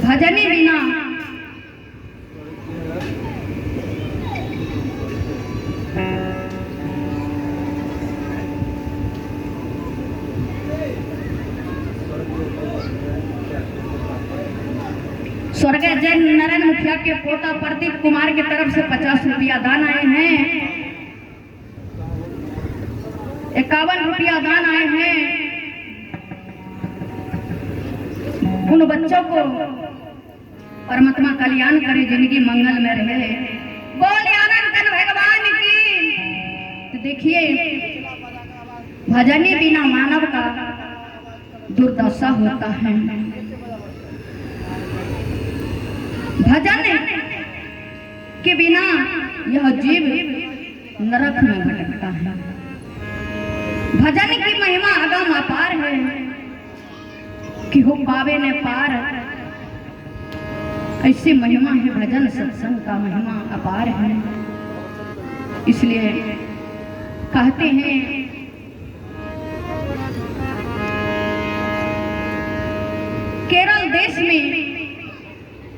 भजनी बिना स्वर्गीय जैन नारायण मुखिया के पोता प्रदीप कुमार की तरफ से 50 रुपया दान आए हैं, 51 रुपया दान आए हैं। उन बच्चों को परमात्मा कल्याण करे, जिंदगी मंगल में रहे। बोल आनंद भगवान की। तो देखिए भजनी बिना मानव का दुर्दशा होता है। भजन के बिना यह जीव नरक में भटकता है। भजन की महिमा अगम अपार है कि हो पावे ने पार। ऐसी महिमा है भजन सत्संग का, महिमा अपार है। इसलिए कहते हैं केरल देश में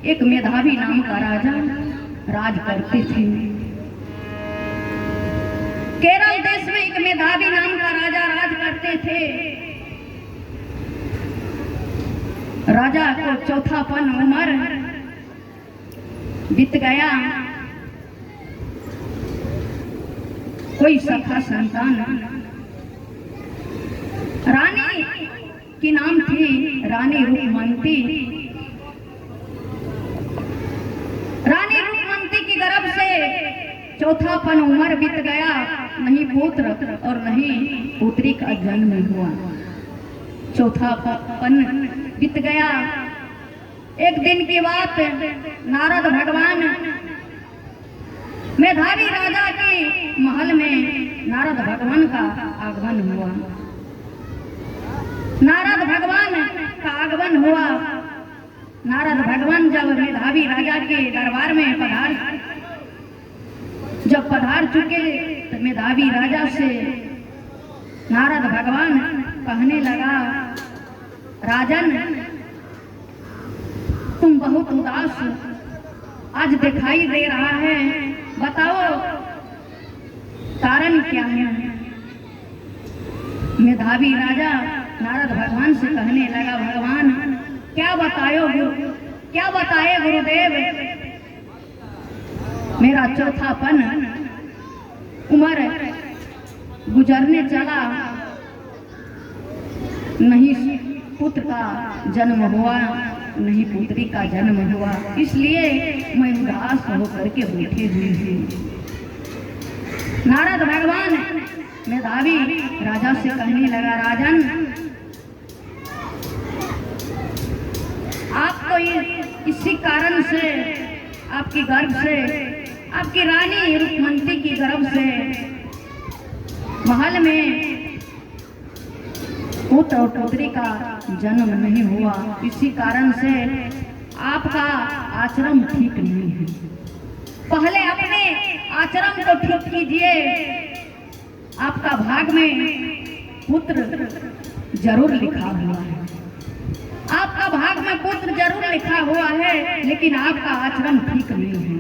एक मेधावी नाम का राजा राज करते थे। केरल देश में एक मेधावी नाम का राजा राज करते थे। राजा को चौथापन उम्र बीत गया, कोई सखा संतान। रानी की नाम थी रानी रूपमती। रानी रूपमती की गर्भ से चौथापन उम्र बीत गया, नहीं पुत्र और नहीं पुत्री का जन्म हुआ। चौथापन बीत गया। एक दिन की बात, नारद भगवान मेधावी राजा के महल में नारद भगवान का आगमन हुआ। नारद भगवान का आगमन हुआ नारद भगवान जब मेधावी राजा के दरबार में पधार चुके तो मेधावी राजा से नारद भगवान कहने लगा, राजन तुम बहुत उदास आज दिखाई दे रहा है, बताओ कारण क्या है। मेधावी राजा नारद भगवान से कहने लगा, भगवान क्या बताए गुरुदेव, मेरा चौथापन उम्र गुजरने चला, नहीं पुत्र का जन्म हुआ, नहीं पुत्री का जन्म हुआ, इसलिए मैं उदास होकर के बैठे हुए हूँ। नारद भगवान मेधावी राजा से कहने लगा, राजन आप तो इसी कारण से, आपकी गर्भ से, आपकी रानी रुक्मंती की गर्भ से महल में पुत्र और पुत्री का जन्म नहीं हुआ, इसी कारण से आपका आचरण ठीक नहीं है। पहले अपने आचरण को ठीक कीजिए, आपका भाग में पुत्र जरूर लिखा हुआ है, आपका भाग में पुत्र जरूर लिखा हुआ है, लेकिन आपका आचरण ठीक नहीं है।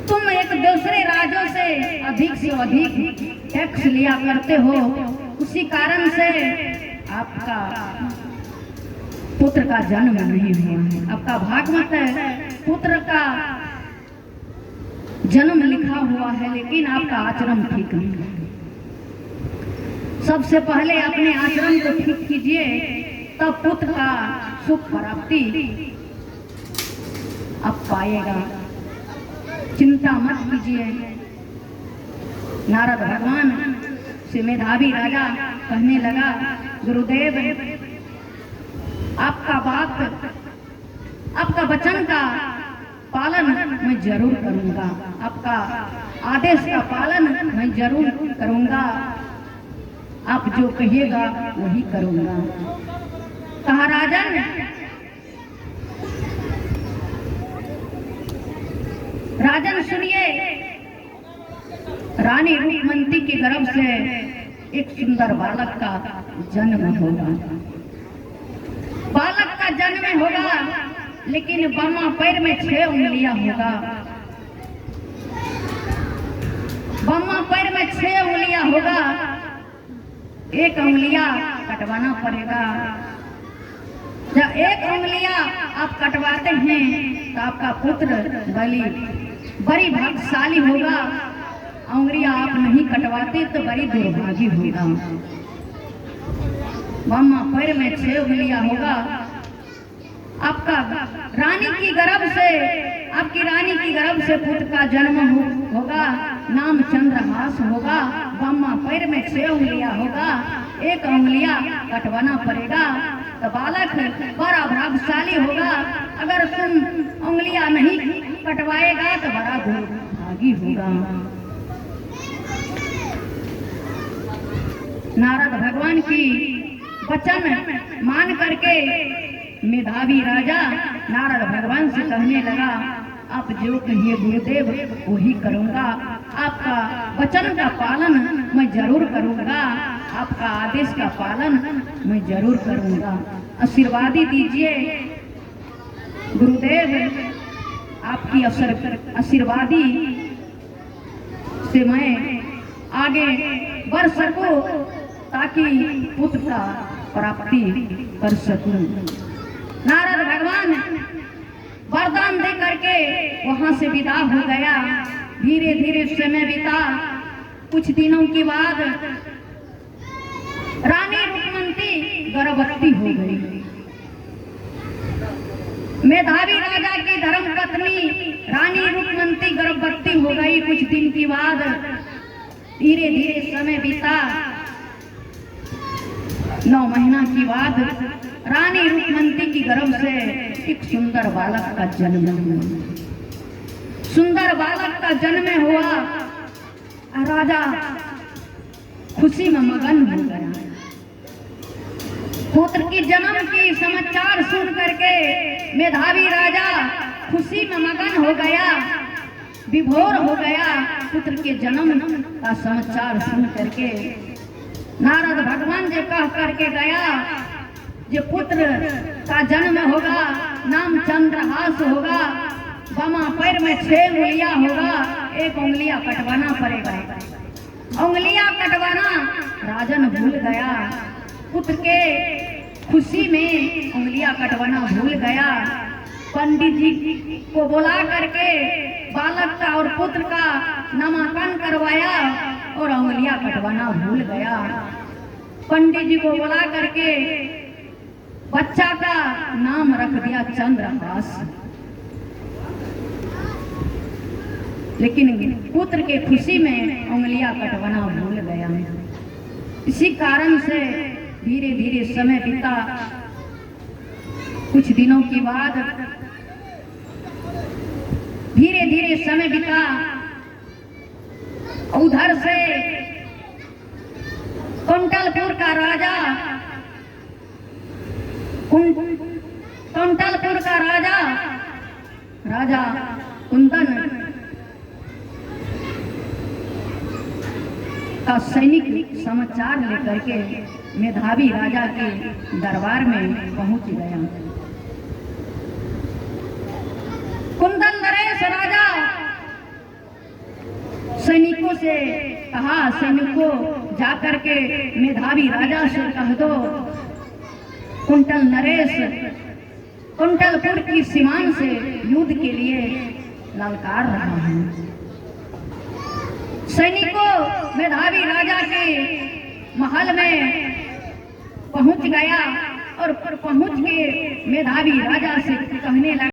तुम एक दूसरे राज्यों से अधिक टैक्स लिया करते हो, उसी कारण से आपका पुत्र का जन्म नहीं हुआ है। आपका भागवत पुत्र का जन्म लिखा हुआ है, लेकिन आपका आचरण ठीक नहीं है। सबसे पहले अपने आचरण को ठीक कीजिए, तब पुत्र का सुख प्राप्ति आप पाएगा, चिंता मत कीजिए। नारद भगवान से मेधावी राजा कहने लगा, गुरुदेव आपका वचन का पालन मैं जरूर करूंगा, आपका आदेश का पालन मैं जरूर करूंगा, आप जो कहिएगा वही करूंगा। कहा, राजन सुनिए, रानी रुक्मंती के गर्भ से एक सुंदर बालक का जन्म होगा। बालक का जन्म होगा, लेकिन बामा पैर में 6 उंगलियां होगा। बामा पैर में 6 उंगलियां होगा, एक उंगलियां कटवाना पड़ेगा। जब एक उंगलियां आप कटवाते हैं तो आपका पुत्र बड़ी भाग्यशाली होगा। उंगलियां आप नहीं कटवाते तो बड़ी दुर्भागी होगा। बामा पैर में 6 उंगलियां होगा। आपका रानी की गर्भ से पुत्र का जन्म होगा, नाम चंद्रहास होगा। बामा पैर में 6 उंगलियां होगा, एक उंगलियां कटवाना पड़ेगा तो बालक बड़ा भाग्यशाली होगा। अगर तुम उंगलियां नहीं कटवाएगा तो बड़ा दुर्भागी होगा। नारद भगवान की वचन मान करके मेधावी राजा नारद भगवान से कहने लगा, आप जो कहिए गुरुदेव वही करूंगा, आपका वचन का पालन मैं जरूर करूंगा, आपका आदेश का पालन मैं जरूर करूंगा। आशीर्वादी दीजिए गुरुदेव, आपकी आशीर्वादी से मैं आगे बढ़ सकूं, ताकि पुत्र का प्राप्ति कर सकूं। नारद भगवान वरदान दे करके वहां से विदा हो गया। धीरे धीरे समय बीता। कुछ दिनों के बाद रानी रुक्मंती गर्भवती हो गई। मेधावी राजा की धर्म पत्नी रानी रुक्मंती गर्भवती हो गई। कुछ दिन के बाद धीरे धीरे समय बीता। 9 महीना के बाद रानी रुक्मंती की गर्भ से एक सुंदर बालक का जन्म हुआ। सुंदर बालक का जन्म हुआ। राजा खुशी में मगन हो गया। पुत्र की जन्म की समाचार सुन करके मेधावी राजा खुशी में मगन हो गया, विभोर हो गया। पुत्र के जन्म का समाचार सुन करके नारद भगवान जी कह करके गया जो पुत्र का जन्म होगा, नाम चंद्रहास होगा, बामा पैर में 6 उंगलियां होगा, 1 उंगलियां कटवाना पड़ेगा। उंगलियां कटवाना राजन भूल गया, पुत्र के खुशी में उंगलियां कटवाना भूल गया। पंडित जी को बुला करके बालक का और पुत्र का नामकरण करवाया और उंगलियां कटवाना भूल गया। पंडित जी को बुला करके बच्चा का नाम रख दिया चंद्रहास, लेकिन पुत्र के खुशी में उंगलियां कटवाना भूल गया। इसी कारण से धीरे धीरे समय बीता। कुछ दिनों के बाद धीरे धीरे समय बीता। उधर से कुंतलपुर का राजा राजा कुंदन का सैनिक समाचार लेकर के मेधावी राजा के दरबार में पहुंच गया। कुंदन नरेश राजा सैनिकों से कहा, सैनिकों जाकर के मेधावी राजा से कह दो कुंतल नरेश कुंतलपुर की सीमान से युद्ध के लिए ललकार रहा है। सैनिकों मेधावी राजा के महल में पहुंच गया और पहुंच के मेधावी राजा से कहने लगा,